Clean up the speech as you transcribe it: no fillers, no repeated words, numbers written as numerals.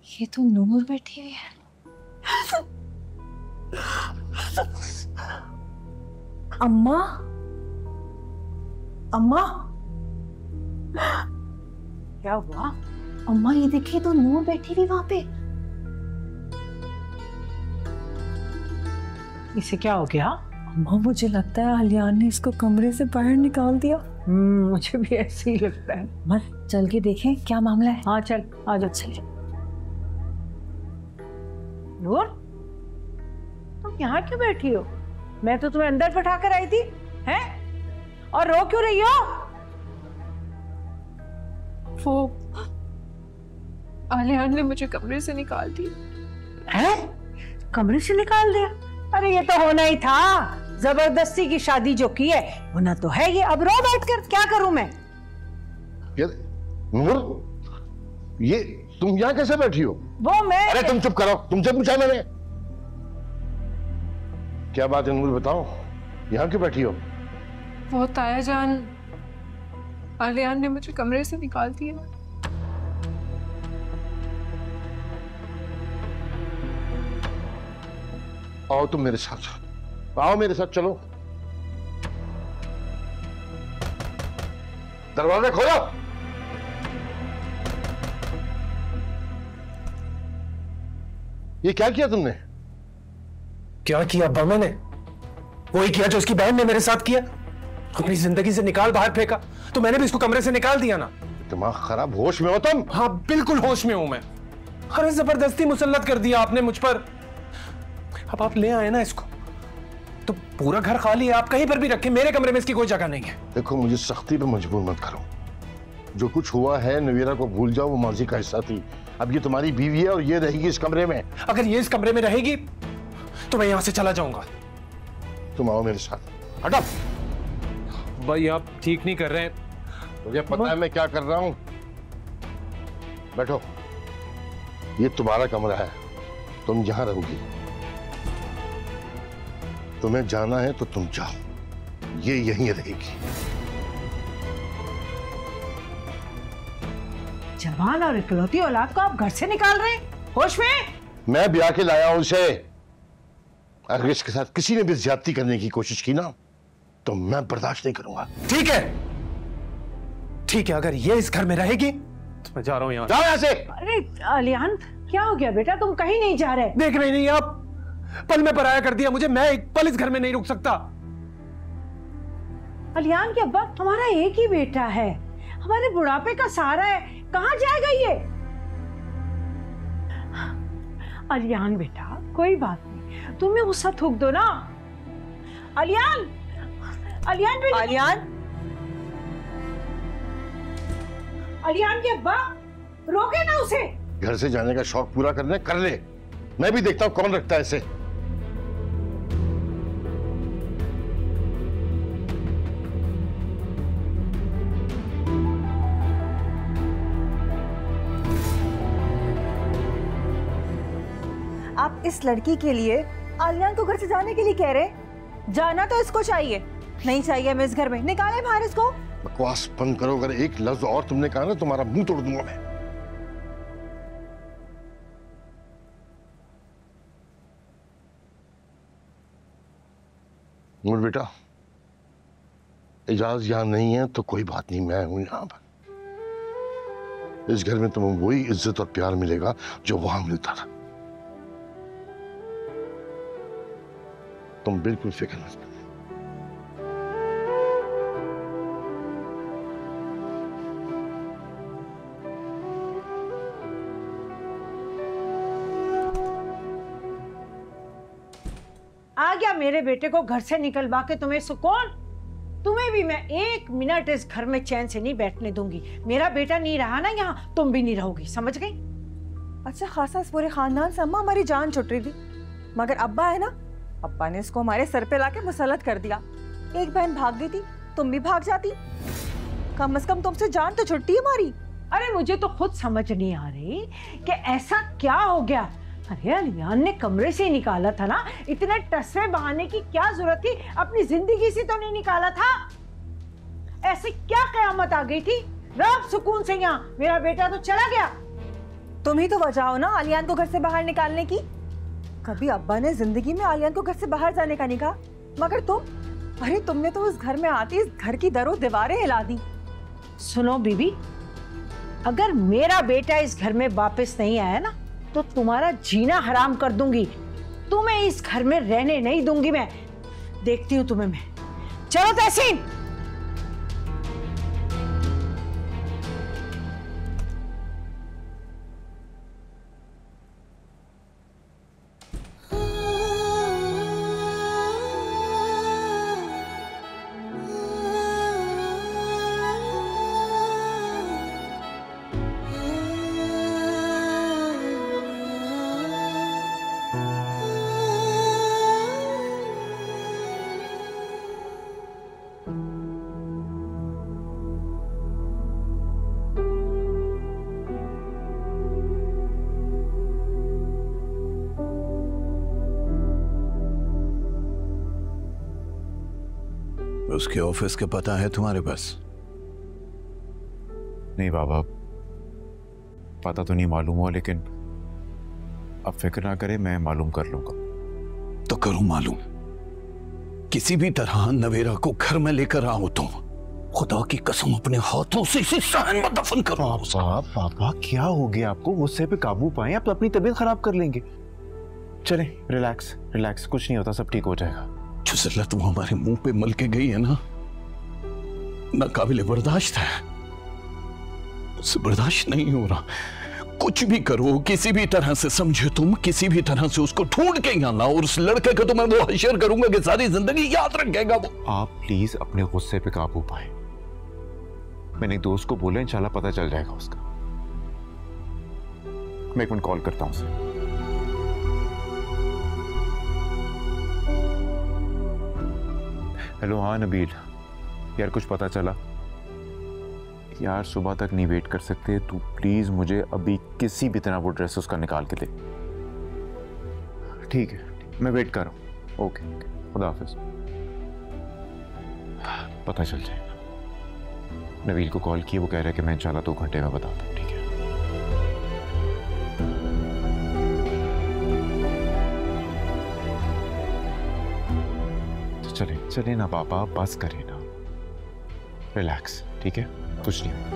ये तो नूर बैठी हुई है। अम्मा, अम्मा, क्या हुआ? अम्मा ये देखिए तो नूर बैठी हुई वहां पे। इसे क्या हो गया? अम्मा मुझे लगता है आलियान ने इसको कमरे से बाहर निकाल दिया। मुझे भी ऐसे ही लगता है। मत चल के देखें क्या मामला है। हाँ चल, आ जाओ। चलिए। नूर, तुम यहाँ क्यों बैठी हो? मैं तो तुम्हें अंदर बैठा कर आई थी, हैं? और रो क्यों रही हो? वो आलियान ने मुझे कमरे से निकाल दिया। हैं? कमरे से निकाल दिया? अरे ये तो होना ही था। जबरदस्ती की शादी जो की है होना तो है ये। अब रो बैठकर क्या करूं मैं? नूर, ये तुम यहाँ कैसे बैठी हो? वो मैं। अरे तुम चुप करो, तुमसे पूछा मैंने। क्या बात है नूर, बताओ, यहाँ क्यों बैठी हो? वो ताया जान, आलियान ने मुझे कमरे से निकाल दिया। आओ तुम मेरे साथ, आओ मेरे साथ चलो। दरवाजा खोलो। ये क्या किया तुमने? क्या किया अब्बा? मैंने वही किया जो उसकी बहन ने मेरे साथ किया। अपनी जिंदगी से निकाल बाहर फेंका, तो मैंने भी इसको कमरे से निकाल दिया ना। दिमाग खराब, होश में हो तुम? हाँ बिल्कुल होश में हूं मैं। अरे जबरदस्ती मुसल्लत कर दिया आपने मुझ पर। अब आप ले आए ना इसको, तो पूरा घर खाली है, आप कहीं पर भी रखें, मेरे कमरे में इसकी कोई जगह नहीं है। देखो, मुझे सख्ती पे मजबूर मत करो। जो कुछ हुआ है नवीरा को भूल जाओ, वो माजी का हिस्सा थी। अब ये तुम्हारी बीवी है और ये रहेगी इस कमरे में। अगर ये इस कमरे में रहेगी तो मैं यहां से चला जाऊंगा। तुम आओ मेरे साथ। हटो। भाई आप ठीक नहीं कर रहे हैं। मुझे पता है मैं क्या कर रहा हूं। बैठो, ये तुम्हारा कमरा है, तुम यहां रहोगी। तुम्हें जाना है तो तुम जाओ, ये यहीं रहेगी। जवान और इकलौती औलाद को आप घर से निकाल रहे हैं? होश में? मैं ब्याह के लाया हूं उसे। अगर इसके साथ किसी ने भी ज्यादती करने की कोशिश की ना, तो मैं बर्दाश्त नहीं करूंगा। ठीक है, ठीक है, अगर ये इस घर में रहेगी तो मैं जा रहा हूं यहां। जाओ यहां से। अरे आलियान, क्या हो गया बेटा? तुम कहीं नहीं जा रहे? देख रही नहीं आप? पल में पराया कर दिया मुझे। मैं एक पल इस घर में नहीं रुक सकता। आलियान के अब्बा, हमारा एक ही बेटा है, हमारे बुढ़ापे का सहारा है, कहां जाएगा ये? आलियान बेटा, कोई बात नहीं, तुम्हें गुस्सा थूक दो ना। आलियान, आलियान बेटा। आलियान, आलियान के अब्बा, रोके ना उसे। घर से जाने का शौक पूरा करने कर ले, मैं भी देखता हूं कौन रखता है इसे। आप इस लड़की के लिए आलियान को घर से जाने के लिए कह रहे हैं? जाना तो इसको चाहिए। नहीं चाहिए मैं इस घर में, निकाले बाहर इसको। बकवास बंद करो। अगर एक लफ्ज और तुमने कहा ना, तुम्हारा मुंह तोड़ दूंगा मैं। नूर बेटा, इजाज यहां नहीं है तो कोई बात नहीं, मैं हूं यहां पर। इस घर में तुम्हें वही इज्जत और प्यार मिलेगा जो वहां मिलता था। तुम बिल्कुल फिक्र मत करो। आ गया मेरे बेटे को घर से निकलवा के तुम्हें सुकून? तुम्हें भी मैं एक मिनट इस घर में चैन से नहीं बैठने दूंगी। मेरा बेटा नहीं रहा ना यहाँ, तुम भी नहीं रहोगी, समझ गई? अच्छा खासा इस पूरे खानदान से अम्मा हमारी जान छुट रही थी, मगर अब्बा है ना, अब्बा ने इसको हमारे सर पे लाके मुसल्लत कर दिया। एक बहन भाग गई थी, तुम भी भाग जाती, कम से कम तुमसे जान तो छुट्टी हमारी। अरे मुझे तो खुद समझ नहीं आ रही कि ऐसा क्या हो गया। अरे आलियान ने कमरे से ही निकाला था ना, इतने टसवे बहाने की क्या जरूरत थी? अपनी जिंदगी से तो नहीं निकाला था। ऐसे क्या कयामत आ गई थी? रब सुकून से यहाँ, मेरा बेटा तो चला गया। तुम ही तो वजह हो ना आलियान को घर से बाहर निकालने की। कभी अब्बा ने जिंदगी में आलियान को घर से बाहर जाने का नहीं कहा, मगर अरे तुमने तो उस घर में आती इस घर की दरों दीवारें हिला दी। सुनो बीबी, अगर मेरा बेटा इस घर में वापस नहीं आया ना तो तुम्हारा जीना हराम कर दूंगी। तुम्हें इस घर में रहने नहीं दूंगी मैं। देखती हूँ तुम्हें मैं। चलो तहसीन। उसके ऑफिस का पता है तुम्हारे पास? नहीं बाबा, पता तो नहीं मालूम हुआ, लेकिन अब फिक्र ना करे, मैं मालूम कर लूंगा। तो करो मालूम। किसी भी तरह नवेरा को घर में लेकर आओ तुम। खुदा की कसम अपने हाथों से इसे सहन में दफन करो। पापा क्या हो गया आपको? गुस्से पे काबू पाए, आप तो अपनी तबीयत खराब कर लेंगे। चले रिलैक्स रिलैक्स, कुछ नहीं होता, सब ठीक हो जाएगा। जो जिल्लत वो हमारे मुंह पे मल के गई है ना, नाकाबिले बर्दाश्त है। उससे बर्दाश्त नहीं हो रहा। कुछ भी करो, किसी भी तरह से समझे तुम, किसी भी तरह से उसको ढूंढ के यहाँ लाओ, और उस लड़के को तो मैं वो हशर करूंगा कि सारी जिंदगी याद रखेगा वो। आप प्लीज अपने गुस्से पे काबू पाए। मैंने एक दोस्त को बोला, इंशाल्लाह पता चल जाएगा उसका। मैं एक मिनट कॉल करता हूँ उसे। हेलो, हाँ नबील यार, कुछ पता चला? यार सुबह तक नहीं वेट कर सकते, तू प्लीज मुझे अभी किसी भी तरह वो ड्रेस उसका निकाल के दे। ठीक है, मैं वेट कर रहा हूँ। ओके, खुदा हाफिज। पता चल जाएगा। नबील को कॉल किया, वो कह रहा है कि मैं इंशाल्लाह 2 घंटे में बताता हूँ। ठीक है, चले चले ना पापा, बस करें ना, रिलैक्स। ठीक है, कुछ नहीं।